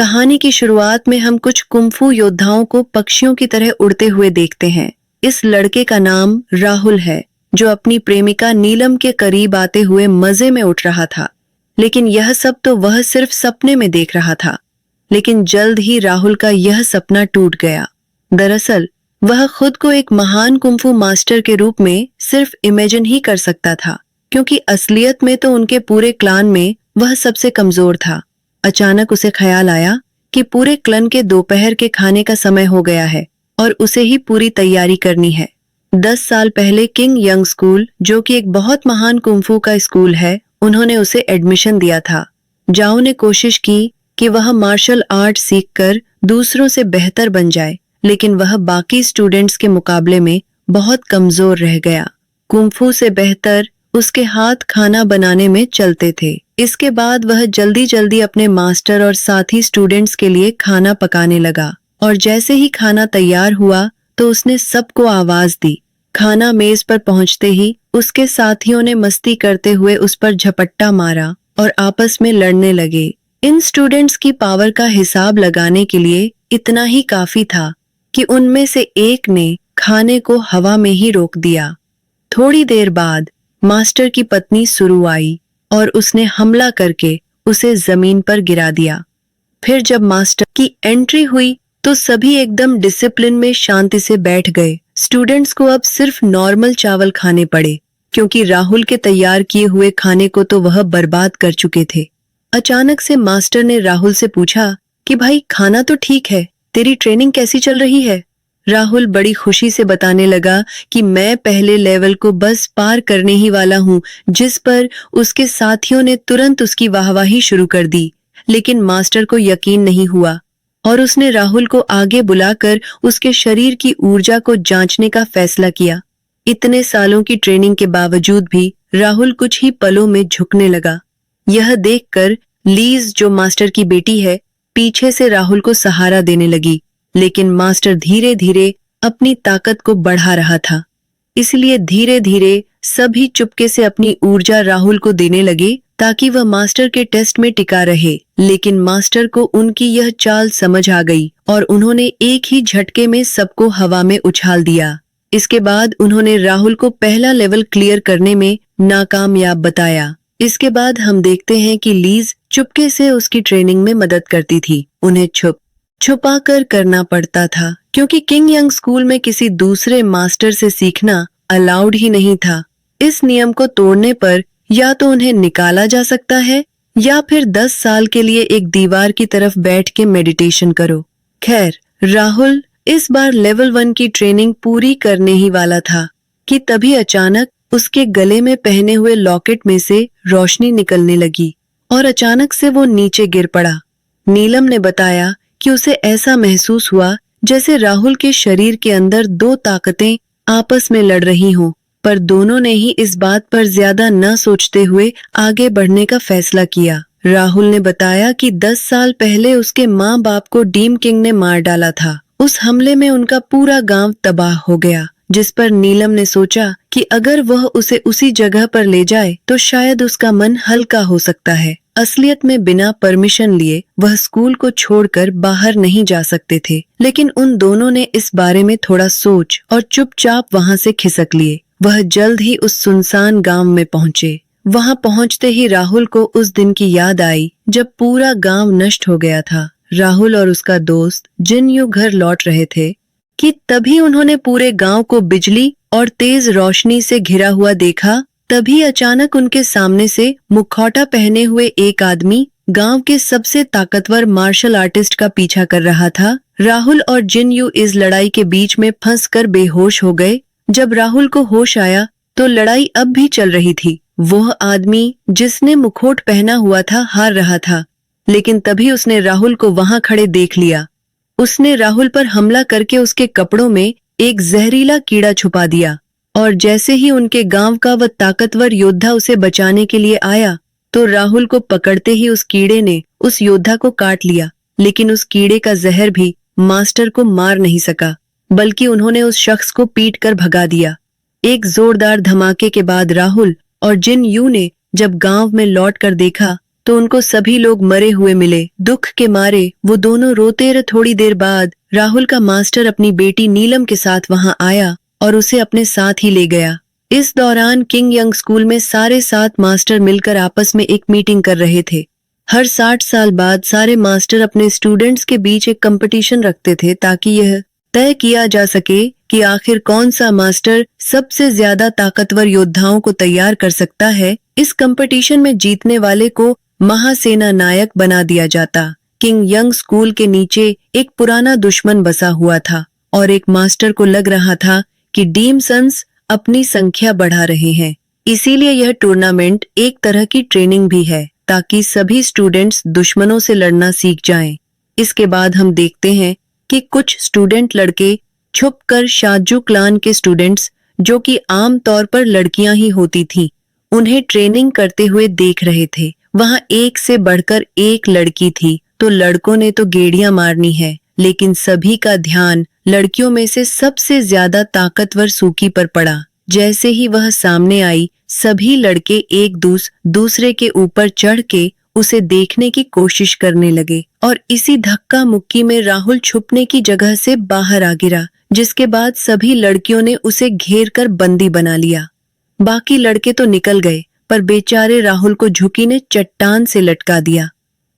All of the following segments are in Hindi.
कहानी की शुरुआत में हम कुछ कुंफू योद्धाओं को पक्षियों की तरह उड़ते हुए देखते हैं। इस लड़के का नाम राहुल है, जो अपनी प्रेमिका नीलम के करीब आते हुए मजे में उठ रहा था। लेकिन यह सब तो वह सिर्फ सपने में देख रहा था। लेकिन जल्द ही राहुल का यह सपना टूट गया। दरअसल वह खुद को एक महान कुंफू मास्टर के रूप में सिर्फ इमेजिन ही कर सकता था, क्योंकि असलियत में तो उनके पूरे क्लान में वह सबसे कमजोर था। अचानक उसे ख्याल आया कि पूरे क्लन के दोपहर के खाने का समय हो गया है और उसे ही पूरी तैयारी करनी है। 10 साल पहले किंग यंग स्कूल, जो कि एक बहुत महान कुंफू का स्कूल है, उन्होंने उसे एडमिशन दिया था। जाओ ने कोशिश की कि वह मार्शल आर्ट सीखकर दूसरों से बेहतर बन जाए, लेकिन वह बाकी स्टूडेंट्स के मुकाबले में बहुत कमजोर रह गया। कुंफू से बेहतर उसके हाथ खाना बनाने में चलते थे। इसके बाद वह जल्दी जल्दी अपने मास्टर और साथी स्टूडेंट्स के लिए खाना पकाने लगा, और जैसे ही खाना तैयार हुआ तो उसने सबको आवाज दी। खाना मेज पर पहुंचते ही उसके साथियों ने मस्ती करते हुए उस पर झपट्टा मारा और आपस में लड़ने लगे। इन स्टूडेंट्स की पावर का हिसाब लगाने के लिए इतना ही काफी था कि उनमें से एक ने खाने को हवा में ही रोक दिया। थोड़ी देर बाद मास्टर की पत्नी सुरु आई और उसने हमला करके उसे जमीन पर गिरा दिया। फिर जब मास्टर की एंट्री हुई तो सभी एकदम डिसिप्लिन में शांति से बैठ गए। स्टूडेंट्स को अब सिर्फ नॉर्मल चावल खाने पड़े, क्योंकि राहुल के तैयार किए हुए खाने को तो वह बर्बाद कर चुके थे। अचानक से मास्टर ने राहुल से पूछा कि भाई, खाना तो ठीक है, तेरी ट्रेनिंग कैसी चल रही है? राहुल बड़ी खुशी से बताने लगा कि मैं पहले लेवल को बस पार करने ही वाला हूँ, जिस पर उसके साथियों ने तुरंत उसकी वाहवाही शुरू कर दी। लेकिन मास्टर को यकीन नहीं हुआ और उसने राहुल को आगे बुलाकर उसके शरीर की ऊर्जा को जांचने का फैसला किया। इतने सालों की ट्रेनिंग के बावजूद भी राहुल कुछ ही पलों में झुकने लगा। यह देखकर लीज, जो मास्टर की बेटी है, पीछे से राहुल को सहारा देने लगी। लेकिन मास्टर धीरे धीरे अपनी ताकत को बढ़ा रहा था, इसलिए धीरे धीरे सभी चुपके से अपनी ऊर्जा राहुल को देने लगे ताकि वह मास्टर के टेस्ट में टिका रहे। लेकिन मास्टर को उनकी यह चाल समझ आ गई और उन्होंने एक ही झटके में सबको हवा में उछाल दिया। इसके बाद उन्होंने राहुल को पहला लेवल क्लियर करने में नाकामयाब बताया। इसके बाद हम देखते हैं कि लीज चुपके से उसकी ट्रेनिंग में मदद करती थी। उन्हें छुपा कर करना पड़ता था, क्योंकि किंग यंग स्कूल में किसी दूसरे मास्टर से सीखना अलाउड ही नहीं था। इस नियम को तोड़ने पर या तो उन्हें निकाला जा सकता है या फिर 10 साल के लिए एक दीवार की तरफ बैठ के मेडिटेशन करो। खैर, राहुल इस बार लेवल 1 की ट्रेनिंग पूरी करने ही वाला था कि तभी अचानक उसके गले में पहने हुए लॉकेट में से रोशनी निकलने लगी और अचानक से वो नीचे गिर पड़ा। नीलम ने बताया कि उसे ऐसा महसूस हुआ जैसे राहुल के शरीर के अंदर 2 ताकतें आपस में लड़ रही हों, पर दोनों ने ही इस बात पर ज्यादा न सोचते हुए आगे बढ़ने का फैसला किया। राहुल ने बताया कि 10 साल पहले उसके माँ बाप को डीम किंग ने मार डाला था। उस हमले में उनका पूरा गांव तबाह हो गया, जिस पर नीलम ने सोचा कि अगर वह उसे उसी जगह पर ले जाए तो शायद उसका मन हल्का हो सकता है। असलियत में बिना परमिशन लिए वह स्कूल को छोड़कर बाहर नहीं जा सकते थे, लेकिन उन दोनों ने इस बारे में थोड़ा सोच और चुपचाप वहां से खिसक लिए। वह जल्द ही उस सुनसान गांव में पहुंचे। वहां पहुंचते ही राहुल को उस दिन की याद आई जब पूरा गांव नष्ट हो गया था। राहुल और उसका दोस्त जिनयू घर लौट रहे थे कि तभी उन्होंने पूरे गांव को बिजली और तेज रोशनी से घिरा हुआ देखा। तभी अचानक उनके सामने से मुखौटा पहने हुए एक आदमी गांव के सबसे ताकतवर मार्शल आर्टिस्ट का पीछा कर रहा था। राहुल और जिनयू इस लड़ाई के बीच में फंसकर बेहोश हो गए। जब राहुल को होश आया तो लड़ाई अब भी चल रही थी। वह आदमी जिसने मुखौट पहना हुआ था हार रहा था, लेकिन तभी उसने राहुल को वहां खड़े देख लिया। उसने राहुल पर हमला करके उसके कपड़ों में एक जहरीला कीड़ा छुपा दिया, और जैसे ही उनके गांव का वह ताकतवर योद्धा उसे बचाने के लिए आया तो राहुल को पकड़ते ही उस कीड़े ने उस योद्धा को काट लिया। लेकिन उस कीड़े का जहर भी मास्टर को मार नहीं सका, बल्कि उन्होंने उस शख्स को पीट कर भगा दिया। एक जोरदार धमाके के बाद राहुल और जिनयू ने जब गांव में लौट कर देखा तो उनको सभी लोग मरे हुए मिले। दुख के मारे वो दोनों रोते रहे। थोड़ी देर बाद राहुल का मास्टर अपनी बेटी नीलम के साथ वहां आया और उसे अपने साथ ही ले गया। इस दौरान किंग यंग स्कूल में सारे 7 मास्टर मिलकर आपस में एक मीटिंग कर रहे थे। हर 60 साल बाद सारे मास्टर अपने स्टूडेंट्स के बीच एक कंपटीशन रखते थे ताकि यह तय किया जा सके कि आखिर कौन सा मास्टर सबसे ज्यादा ताकतवर योद्धाओं को तैयार कर सकता है। इस कंपटीशन में जीतने वाले को महासेना नायक बना दिया जाता। किंग यंग स्कूल के नीचे एक पुराना दुश्मन बसा हुआ था और एक मास्टर को लग रहा था कि डीमसंस अपनी संख्या बढ़ा रहे हैं, इसीलिए यह टूर्नामेंट एक तरह की ट्रेनिंग भी है ताकि सभी स्टूडेंट्स दुश्मनों से लड़ना सीख जाएं। इसके बाद हम देखते हैं कि कुछ स्टूडेंट लड़के छुपकर शाजू क्लान के स्टूडेंट्स, जो कि आम तौर पर लड़कियां ही होती थीं, उन्हें ट्रेनिंग करते हुए देख रहे थे। वहां एक से बढ़कर एक लड़की थी, तो लड़कों ने तो गेड़ियां मारनी है, लेकिन सभी का ध्यान लड़कियों में से सबसे ज्यादा ताकतवर सूकी पर पड़ा। जैसे ही वह सामने आई, सभी लड़के एक दूसरे के ऊपर चढ़ के उसे देखने की कोशिश करने लगे और इसी धक्का मुक्की में राहुल छुपने की जगह से बाहर आ गिरा, जिसके बाद सभी लड़कियों ने उसे घेर कर बंदी बना लिया। बाकी लड़के तो निकल गए, पर बेचारे राहुल को झुकी ने चट्टान से लटका दिया।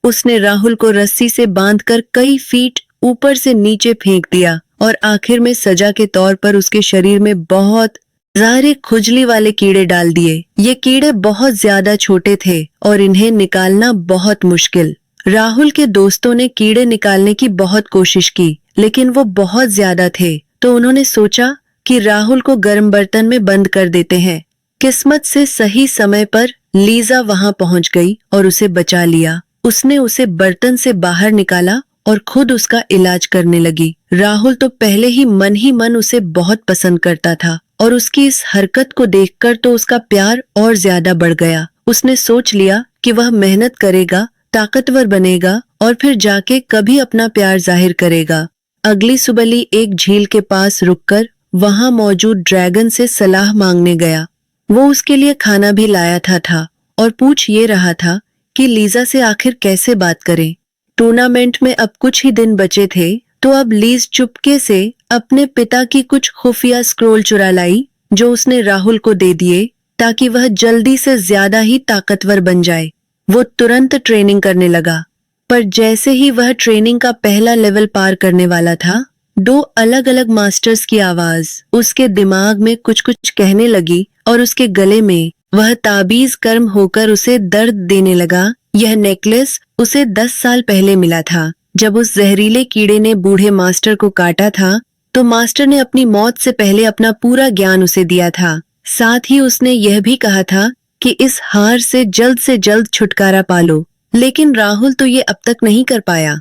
उसने राहुल को रस्सी से बांधकर कई फीट ऊपर से नीचे फेंक दिया और आखिर में सजा के तौर पर उसके शरीर में बहुत सारे खुजली वाले कीड़े डाल दिए। ये कीड़े बहुत ज्यादा छोटे थे और इन्हें निकालना बहुत मुश्किल। राहुल के दोस्तों ने कीड़े निकालने की बहुत कोशिश की, लेकिन वो बहुत ज्यादा थे, तो उन्होंने सोचा कि राहुल को गर्म बर्तन में बंद कर देते हैं। किस्मत से सही समय पर लीजा वहां पहुंच गई और उसे बचा लिया। उसने उसे बर्तन से बाहर निकाला और खुद उसका इलाज करने लगी। राहुल तो पहले ही मन उसे बहुत पसंद करता था और उसकी इस हरकत को देखकर तो उसका प्यार और ज्यादा बढ़ गया। उसने सोच लिया कि वह मेहनत करेगा, ताकतवर बनेगा और फिर जाके कभी अपना प्यार जाहिर करेगा। अगली सुबह एक झील के पास रुककर वहां मौजूद ड्रैगन से सलाह मांगने गया। वो उसके लिए खाना भी लाया था और पूछ ये रहा था कि लीजा से आखिर कैसे बात करे। टूर्नामेंट में अब कुछ ही दिन बचे थे, तो अब लीज चुपके से अपने पिता की कुछ खुफिया स्क्रोल चुरा लाई, जो उसने राहुल को दे दिए ताकि वह जल्दी से ज्यादा ही ताकतवर बन जाए। वो तुरंत ट्रेनिंग करने लगा, पर जैसे ही वह ट्रेनिंग का पहला लेवल पार करने वाला था, 2 अलग अलग मास्टर्स की आवाज उसके दिमाग में कुछ कुछ कहने लगी और उसके गले में वह ताबीज कर्म होकर उसे दर्द देने लगा। यह नेकलेस उसे 10 साल पहले मिला था, जब उस जहरीले कीड़े ने बूढ़े मास्टर को काटा था। तो मास्टर ने अपनी मौत से पहले अपना पूरा ज्ञान उसे दिया था। साथ ही उसने यह भी कहा था कि इस हार से जल्द छुटकारा पालो, लेकिन राहुल तो ये अब तक नहीं कर पाया।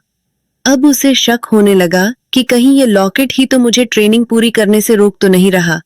अब उसे शक होने लगा कि कहीं ये लॉकेट ही तो मुझे ट्रेनिंग पूरी करने से रोक तो नहीं रहा।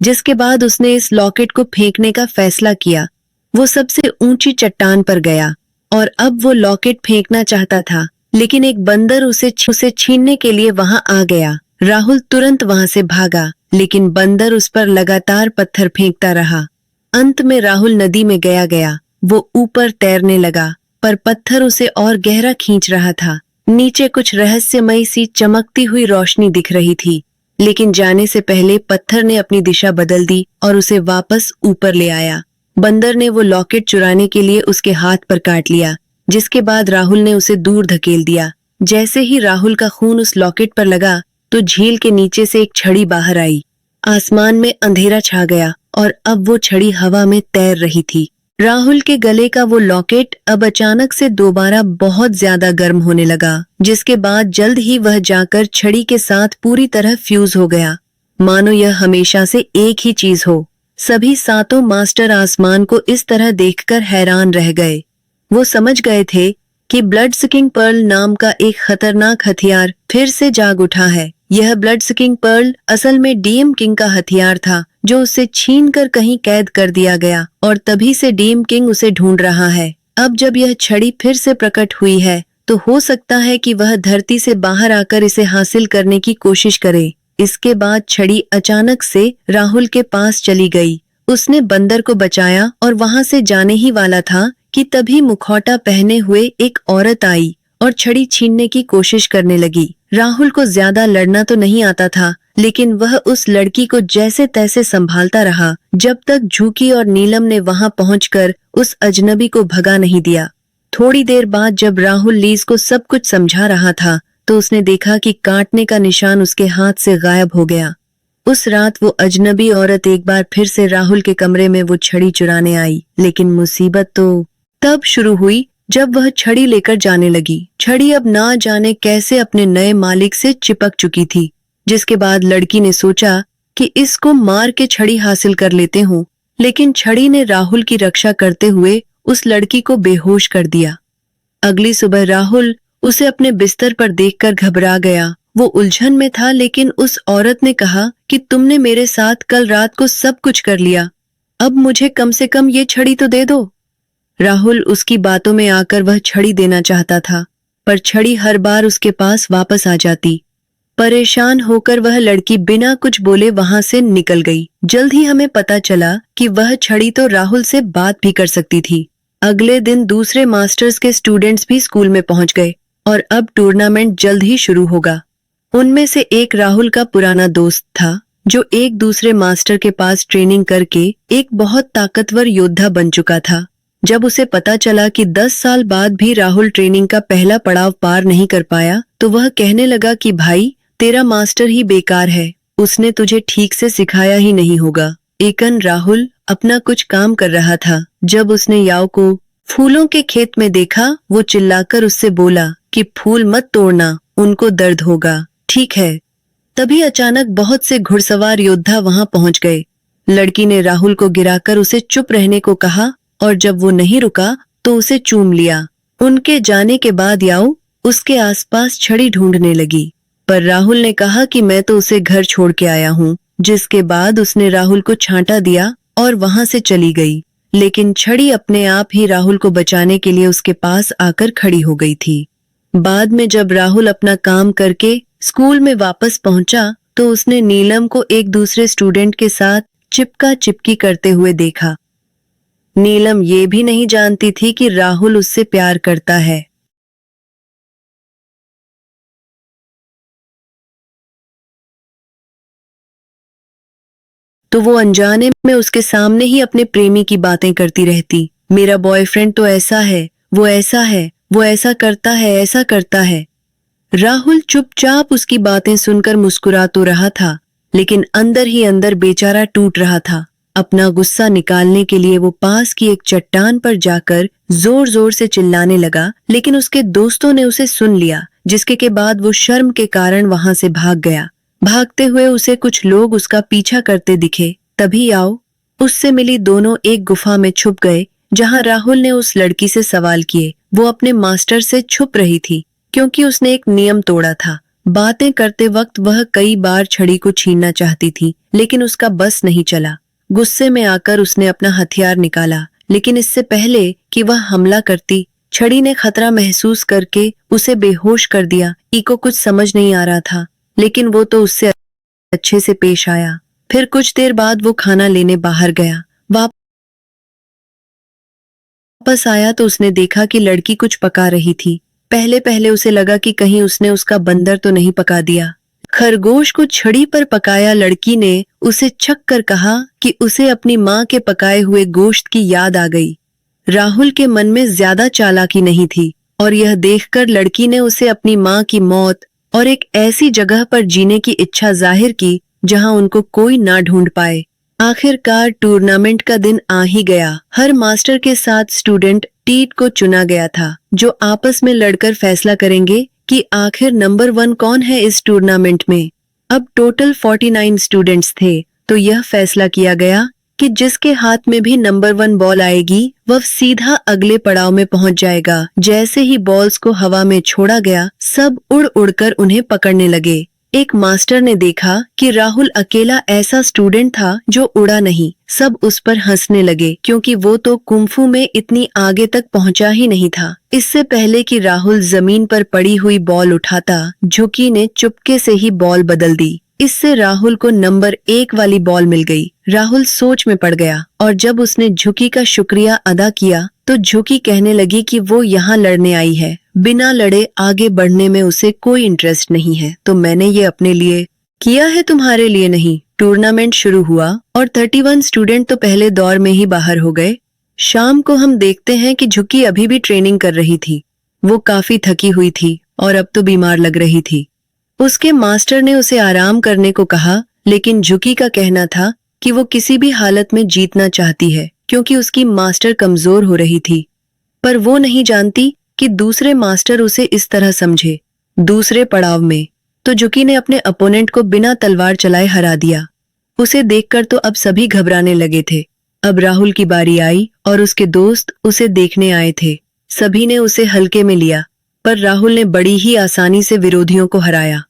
जिसके बाद उसने इस लॉकेट को फेंकने का फैसला किया। वो सबसे ऊंची चट्टान पर गया और अब वो लॉकेट फेंकना चाहता था, लेकिन एक बंदर उसे छीनने के लिए वहां आ गया। राहुल तुरंत वहां से भागा, लेकिन बंदर उस पर लगातार पत्थर फेंकता रहा। अंत में राहुल नदी में गया। वो ऊपर तैरने लगा, पर पत्थर उसे और गहरा खींच रहा था। नीचे कुछ रहस्यमयी सी चमकती हुई रोशनी दिख रही थी, लेकिन जाने से पहले पत्थर ने अपनी दिशा बदल दी और उसे वापस ऊपर ले आया। बंदर ने वो लॉकेट चुराने के लिए उसके हाथ पर काट लिया, जिसके बाद राहुल ने उसे दूर धकेल दिया। जैसे ही राहुल का खून उस लॉकेट पर लगा, तो झील के नीचे से एक छड़ी बाहर आई। आसमान में अंधेरा छा गया और अब वो छड़ी हवा में तैर रही थी। राहुल के गले का वो लॉकेट अब अचानक से दोबारा बहुत ज्यादा गर्म होने लगा, जिसके बाद जल्द ही वह जाकर छड़ी के साथ पूरी तरह फ्यूज हो गया, मानो यह हमेशा से एक ही चीज हो। सभी 7 मास्टर आसमान को इस तरह देखकर हैरान रह गए। वो समझ गए थे कि ब्लड सकिंग पर्ल नाम का एक खतरनाक हथियार फिर से जाग उठा है। यह ब्लड सकिंग पर्ल असल में डीएम किंग का हथियार था, जो उसे छीनकर कहीं कैद कर दिया गया और तभी से डीएम किंग उसे ढूंढ रहा है। अब जब यह छड़ी फिर से प्रकट हुई है, तो हो सकता है कि वह धरती से बाहर आकर इसे हासिल करने की कोशिश करे। इसके बाद छड़ी अचानक से राहुल के पास चली गई। उसने बंदर को बचाया और वहां से जाने ही वाला था कि तभी मुखौटा पहने हुए एक औरत आई और छड़ी छीनने की कोशिश करने लगी। राहुल को ज्यादा लड़ना तो नहीं आता था, लेकिन वह उस लड़की को जैसे तैसे संभालता रहा जब तक झुकी और नीलम ने वहां पहुंचकर उस अजनबी को भगा नहीं दिया। थोड़ी देर बाद जब राहुल लीज को सब कुछ समझा रहा था तो उसने देखा कि काटने का निशान उसके हाथ से गायब हो गया। उस रात वो अजनबी औरत एक बार फिर से राहुल के कमरे में वो छड़ी चुराने आई, लेकिन मुसीबत तो तब शुरू हुई जब वह छड़ी लेकर जाने लगी। छड़ी अब ना जाने कैसे अपने नए मालिक से चिपक चुकी थी, जिसके बाद लड़की ने सोचा कि इसको मार के छड़ी हासिल कर लेते हूँ, लेकिन छड़ी ने राहुल की रक्षा करते हुए उस लड़की को बेहोश कर दिया। अगली सुबह राहुल उसे अपने बिस्तर पर देखकर घबरा गया। वो उलझन में था, लेकिन उस औरत ने कहा कि तुमने मेरे साथ कल रात को सब कुछ कर लिया, अब मुझे कम से कम ये छड़ी तो दे दो। राहुल उसकी बातों में आकर वह छड़ी देना चाहता था, पर छड़ी हर बार उसके पास वापस आ जाती। परेशान होकर वह लड़की बिना कुछ बोले वहां से निकल गई। जल्द ही हमें पता चला कि वह छड़ी तो राहुल से बात भी कर सकती थी। अगले दिन दूसरे मास्टर्स के स्टूडेंट्स भी स्कूल में पहुंच गए और अब टूर्नामेंट जल्द ही शुरू होगा। उनमें से एक राहुल का पुराना दोस्त था, जो एक दूसरे मास्टर के पास ट्रेनिंग करके एक बहुत ताकतवर योद्धा बन चुका था। जब उसे पता चला कि 10 साल बाद भी राहुल ट्रेनिंग का पहला पड़ाव पार नहीं कर पाया, तो वह कहने लगा कि भाई, तेरा मास्टर ही बेकार है, उसने तुझे ठीक से सिखाया ही नहीं होगा। एकन राहुल अपना कुछ काम कर रहा था। जब उसने याओ को फूलों के खेत में देखा, वो चिल्लाकर उससे बोला कि फूल मत तोड़ना, उनको दर्द होगा। ठीक है। तभी अचानक बहुत से घुड़सवार योद्धा वहां पहुंच गए। लड़की ने राहुल को गिराकर उसे चुप रहने को कहा और जब वो नहीं रुका तो उसे चूम लिया। उनके जाने के बाद याओ उसके आसपास छड़ी ढूंढने लगी, पर राहुल ने कहा कि मैं तो उसे घर छोड़ के आया हूँ, जिसके बाद उसने राहुल को छांटा दिया और वहां से चली गई। लेकिन छड़ी अपने आप ही राहुल को बचाने के लिए उसके पास आकर खड़ी हो गई थी। बाद में जब राहुल अपना काम करके स्कूल में वापस पहुंचा तो उसने नीलम को एक दूसरे स्टूडेंट के साथ चिपका चिपकी करते हुए देखा। नीलम ये भी नहीं जानती थी कि राहुल उससे प्यार करता है। तो वो अनजाने में उसके सामने ही अपने प्रेमी की बातें करती रहती। मेरा बॉयफ्रेंड तो ऐसा है, वो ऐसा है, वो ऐसा करता है, ऐसा करता है। राहुल चुपचाप उसकी बातें सुनकर मुस्कुरा तो रहा था, लेकिन अंदर ही अंदर बेचारा टूट रहा था। अपना गुस्सा निकालने के लिए वो पास की एक चट्टान पर जाकर जोर जोर से चिल्लाने लगा, लेकिन उसके दोस्तों ने उसे सुन लिया, जिसके के बाद वो शर्म के कारण वहां से भाग गया। भागते हुए उसे कुछ लोग उसका पीछा करते दिखे। तभी आओ उससे मिली दोनों एक गुफा में छुप गए, जहां राहुल ने उस लड़की से सवाल किए। वो अपने मास्टर से छुप रही थी क्योंकि उसने एक नियम तोड़ा था। बातें करते वक्त वह कई बार छड़ी को छीनना चाहती थी, लेकिन उसका बस नहीं चला। गुस्से में आकर उसने अपना हथियार निकाला, लेकिन इससे पहले कि वह हमला करती, छड़ी ने खतरा महसूस करके उसे बेहोश कर दिया। ईको कुछ समझ नहीं आ रहा था, लेकिन वो तो उससे अच्छे से पेश आया। फिर कुछ देर बाद वो खाना लेने बाहर गया। वापस आया तो उसने देखा कि लड़की कुछ पका रही थी। पहले पहले उसे लगा कि कहीं उसने उसका बंदर तो नहीं पका दिया। खरगोश को छड़ी पर पकाया लड़की ने उसे छक कर कहा कि उसे अपनी माँ के पकाए हुए गोश्त की याद आ गई। राहुल के मन में ज्यादा चालाकी नहीं थी और यह देखकर लड़की ने उसे अपनी माँ की मौत और एक ऐसी जगह पर जीने की इच्छा जाहिर की जहां उनको कोई ना ढूंढ पाए। आखिरकार टूर्नामेंट का दिन आ ही गया। हर मास्टर के साथ स्टूडेंट टीट को चुना गया था, जो आपस में लड़कर फैसला करेंगे कि आखिर नंबर 1 कौन है इस टूर्नामेंट में। अब टोटल 49 स्टूडेंट्स थे, तो यह फैसला किया गया कि जिसके हाथ में भी नंबर 1 बॉल आएगी वह सीधा अगले पड़ाव में पहुंच जाएगा। जैसे ही बॉल्स को हवा में छोड़ा गया, सब उड़ उड़कर उन्हें पकड़ने लगे। एक मास्टर ने देखा कि राहुल अकेला ऐसा स्टूडेंट था जो उड़ा नहीं। सब उस पर हंसने लगे क्योंकि वो तो कुंफू में इतनी आगे तक पहुंचा ही नहीं था। इससे पहले कि राहुल जमीन पर पड़ी हुई बॉल उठाता, झुकी ने चुपके से ही बॉल बदल दी। इससे राहुल को नंबर 1 वाली बॉल मिल गई। राहुल सोच में पड़ गया और जब उसने झुकी का शुक्रिया अदा किया तो झुकी कहने लगी कि वो यहाँ लड़ने आई है, बिना लड़े आगे बढ़ने में उसे कोई इंटरेस्ट नहीं है। तो मैंने ये अपने लिए किया है, तुम्हारे लिए नहीं। टूर्नामेंट शुरू हुआ और 31 स्टूडेंट तो पहले दौर में ही बाहर हो गए। शाम को हम देखते हैं कि झुकी अभी भी ट्रेनिंग कर रही थी। वो काफी थकी हुई थी और अब तो बीमार लग रही थी। उसके मास्टर ने उसे आराम करने को कहा, लेकिन झुकी का कहना था कि वो किसी भी हालत में जीतना चाहती है क्योंकि उसकी मास्टर कमजोर हो रही थी। पर वो नहीं जानती कि दूसरे मास्टर उसे इस तरह समझे। दूसरे पड़ाव में तो झुकी ने अपने अपोनेंट को बिना तलवार चलाए हरा दिया। उसे देखकर तो अब सभी घबराने लगे थे। अब राहुल की बारी आई और उसके दोस्त उसे देखने आए थे। सभी ने उसे हल्के में लिया, पर राहुल ने बड़ी ही आसानी से विरोधियों को हराया।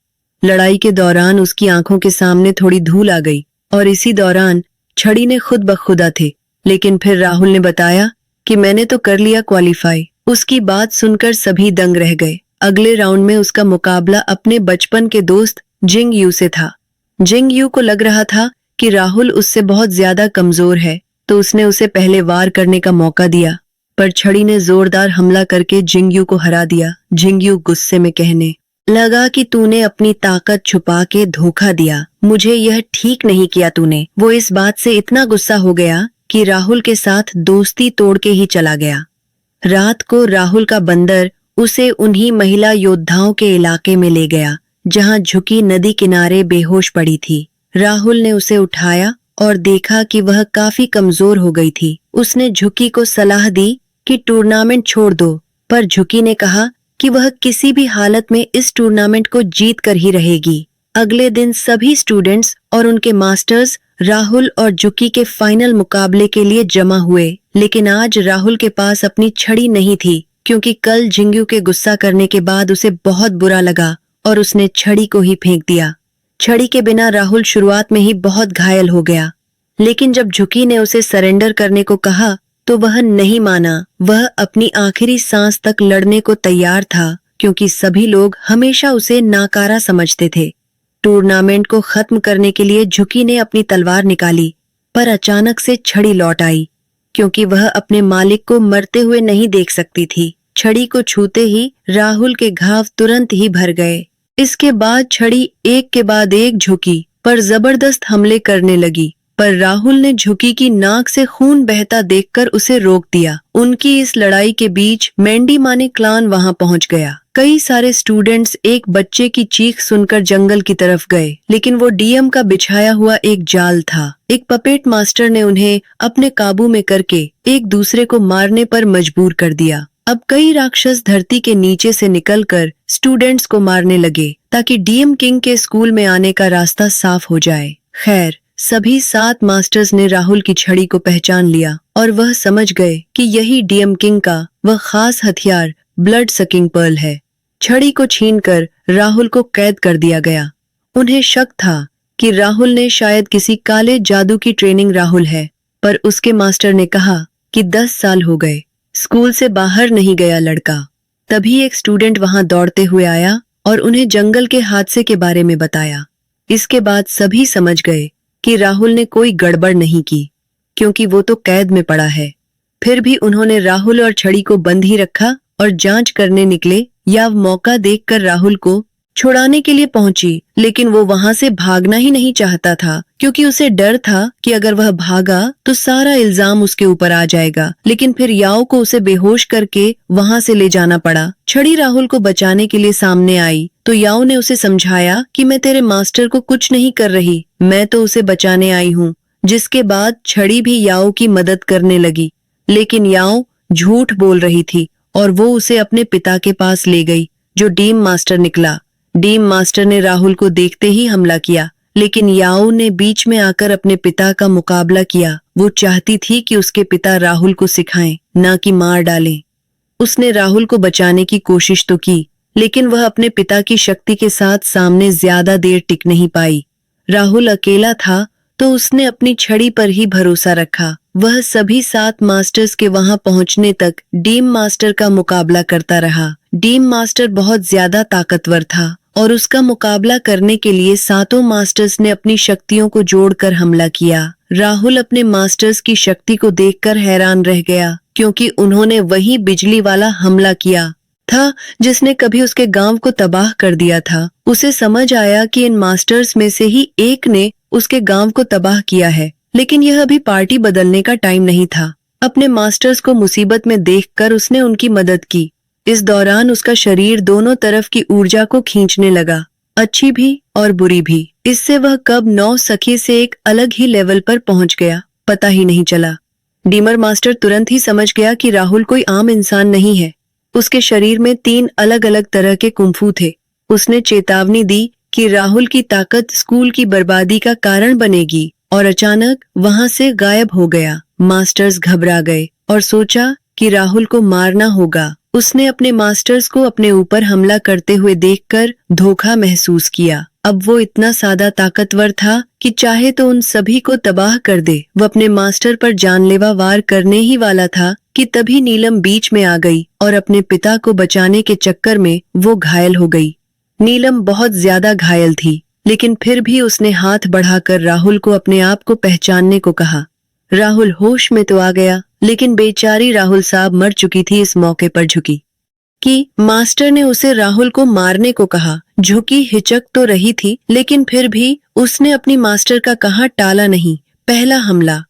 लड़ाई के दौरान उसकी आंखों के सामने थोड़ी धूल आ गई और इसी दौरान छड़ी ने खुद ब खुदा थे। लेकिन फिर राहुल ने बताया कि मैंने तो कर लिया क्वालिफाई। उसकी बात सुनकर सभी दंग रह गए। अगले राउंड में उसका मुकाबला अपने बचपन के दोस्त जिंग यू से था। जिंग यू को लग रहा था कि राहुल उससे बहुत ज्यादा कमजोर है, तो उसने उसे पहले वार करने का मौका दिया, पर छड़ी ने जोरदार हमला करके जिंग यू को हरा दिया। जिंग यू गुस्से में कहने लगा कि तूने अपनी ताकत छुपा के धोखा दिया, मुझे यह ठीक नहीं किया तूने। वो इस बात से इतना गुस्सा हो गया कि राहुल के साथ दोस्ती तोड़ के ही चला गया। रात को राहुल का बंदर उसे उन्हीं महिला योद्धाओं के इलाके में ले गया जहां झुकी नदी किनारे बेहोश पड़ी थी। राहुल ने उसे उठाया और देखा कि वह काफी कमजोर हो गई थी। उसने झुकी को सलाह दी कि टूर्नामेंट छोड़ दो, पर झुकी ने कहा कि वह किसी भी हालत में इस टूर्नामेंट को जीत कर ही रहेगी। अगले दिन सभी स्टूडेंट्स और उनके मास्टर्स राहुल और झुकी के फाइनल मुकाबले के लिए जमा हुए। लेकिन आज राहुल के पास अपनी छड़ी नहीं थी, क्योंकि कल जिंगयू के गुस्सा करने के बाद उसे बहुत बुरा लगा और उसने छड़ी को ही फेंक दिया। छड़ी के बिना राहुल शुरुआत में ही बहुत घायल हो गया, लेकिन जब झुकी ने उसे सरेंडर करने को कहा तो वह नहीं माना। वह अपनी आखिरी सांस तक लड़ने को तैयार था, क्योंकि सभी लोग हमेशा उसे नाकारा समझते थे। टूर्नामेंट को खत्म करने के लिए झुकी ने अपनी तलवार निकाली, पर अचानक से छड़ी लौट आई, क्योंकि वह अपने मालिक को मरते हुए नहीं देख सकती थी। छड़ी को छूते ही राहुल के घाव तुरंत ही भर गए। इसके बाद छड़ी एक के बाद एक झुकी पर जबरदस्त हमले करने लगी, पर राहुल ने झुकी की नाक से खून बहता देखकर उसे रोक दिया। उनकी इस लड़ाई के बीच मेंडी माने क्लान वहां पहुंच गया। कई सारे स्टूडेंट्स एक बच्चे की चीख सुनकर जंगल की तरफ गए, लेकिन वो डीएम का बिछाया हुआ एक जाल था। एक पपेट मास्टर ने उन्हें अपने काबू में करके एक दूसरे को मारने पर मजबूर कर दिया। अब कई राक्षस धरती के नीचे से निकलकर स्टूडेंट्स को मारने लगे, ताकि डीएम किंग के स्कूल में आने का रास्ता साफ हो जाए। खैर, सभी 7 मास्टर्स ने राहुल की छड़ी को पहचान लिया और वह समझ गए कि यही डीएम किंग का वह खास हथियार ब्लड सकिंग पर्ल है। छड़ी को छीनकर राहुल को कैद कर दिया गया। उन्हें शक था कि राहुल ने शायद किसी काले जादू की ट्रेनिंग राहुल है, पर उसके मास्टर ने कहा कि 10 साल हो गए, स्कूल से बाहर नहीं गया लड़का। तभी एक स्टूडेंट वहां दौड़ते हुए आया और उन्हें जंगल के हादसे के बारे में बताया। इसके बाद सभी समझ गए कि राहुल ने कोई गड़बड़ नहीं की, क्योंकि वो तो कैद में पड़ा है। फिर भी उन्होंने राहुल और छड़ी को बंद ही रखा और जांच करने निकले। या मौका देखकर राहुल को छुड़ाने के लिए पहुंची, लेकिन वो वहां से भागना ही नहीं चाहता था, क्योंकि उसे डर था कि अगर वह भागा तो सारा इल्जाम उसके ऊपर आ जाएगा। लेकिन फिर याओ को उसे बेहोश करके वहां से ले जाना पड़ा। छड़ी राहुल को बचाने के लिए सामने आई तो याओ ने उसे समझाया कि मैं तेरे मास्टर को कुछ नहीं कर रही, मैं तो उसे बचाने आई हूँ। जिसके बाद छड़ी भी याओ की मदद करने लगी, लेकिन याओ झूठ बोल रही थी और वो उसे अपने पिता के पास ले गई, जो डीम मास्टर निकला। डीम मास्टर ने राहुल को देखते ही हमला किया, लेकिन याओ ने बीच में आकर अपने पिता का मुकाबला किया। वो चाहती थी कि उसके पिता राहुल को सिखाएं, ना कि मार डालें। उसने राहुल को बचाने की कोशिश तो की, लेकिन वह अपने पिता की शक्ति के साथ सामने ज्यादा देर टिक नहीं पाई। राहुल अकेला था तो उसने अपनी छड़ी पर ही भरोसा रखा। वह सभी 7 मास्टर्स के वहां पहुंचने तक डीम मास्टर का मुकाबला करता रहा। डीम मास्टर बहुत ज्यादा ताकतवर था और उसका मुकाबला करने के लिए सातों मास्टर्स ने अपनी शक्तियों को जोड़कर हमला किया। राहुल अपने मास्टर्स की शक्ति को देखकर हैरान रह गया, क्योंकि उन्होंने वही बिजली वाला हमला किया था जिसने कभी उसके गांव को तबाह कर दिया था। उसे समझ आया कि इन मास्टर्स में से ही एक ने उसके गांव को तबाह किया है, लेकिन यह अभी पार्टी बदलने का टाइम नहीं था। अपने मास्टर्स को मुसीबत में देखकर उसने उनकी मदद की। इस दौरान उसका शरीर दोनों तरफ की ऊर्जा को खींचने लगा, अच्छी भी और बुरी भी। इससे वह कब 9 सखी से एक अलग ही लेवल पर पहुंच गया, पता ही नहीं चला। डीमर मास्टर तुरंत ही समझ गया कि राहुल कोई आम इंसान नहीं है। उसके शरीर में 3 अलग अलग तरह के कुंफू थे। उसने चेतावनी दी कि राहुल की ताकत स्कूल की बर्बादी का कारण बनेगी, और अचानक वहां से गायब हो गया। मास्टर्स घबरा गए और सोचा कि राहुल को मारना होगा। उसने अपने मास्टर्स को अपने ऊपर हमला करते हुए देखकर धोखा महसूस किया। अब वो इतना सादा ताकतवर था कि चाहे तो उन सभी को तबाह कर दे। वो अपने मास्टर पर जानलेवा वार करने ही वाला था कि तभी नीलम बीच में आ गई और अपने पिता को बचाने के चक्कर में वो घायल हो गई। नीलम बहुत ज्यादा घायल थी, लेकिन फिर भी उसने हाथ बढ़ाकर राहुल को अपने आप को पहचानने को कहा। राहुल होश में तो आ गया, लेकिन बेचारी राहुल साहब मर चुकी थी। इस मौके पर झुकी कि मास्टर ने उसे राहुल को मारने को कहा। झुकी हिचक तो रही थी, लेकिन फिर भी उसने अपनी मास्टर का कहा टाला नहीं। पहला हमला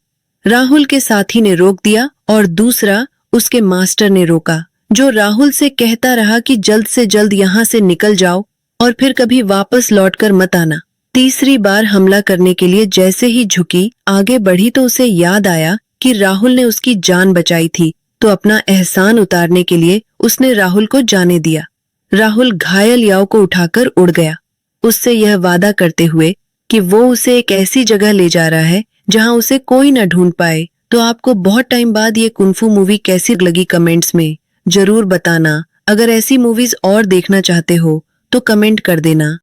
राहुल के साथी ने रोक दिया और दूसरा उसके मास्टर ने रोका, जो राहुल से कहता रहा कि जल्द से जल्द यहाँ से निकल जाओ और फिर कभी वापस लौटकर मत आना। तीसरी बार हमला करने के लिए जैसे ही झुकी आगे बढ़ी तो उसे याद आया कि राहुल ने उसकी जान बचाई थी, तो अपना एहसान उतारने के लिए उसने राहुल को जाने दिया। राहुल घायल याओ को उठाकर उड़ गया, उससे यह वादा करते हुए कि वो उसे एक ऐसी जगह ले जा रहा है जहां उसे कोई न ढूंढ पाए। तो आपको बहुत टाइम बाद ये कुंफू मूवी कैसी लगी कमेंट्स में जरूर बताना। अगर ऐसी मूवीज और देखना चाहते हो तो कमेंट कर देना।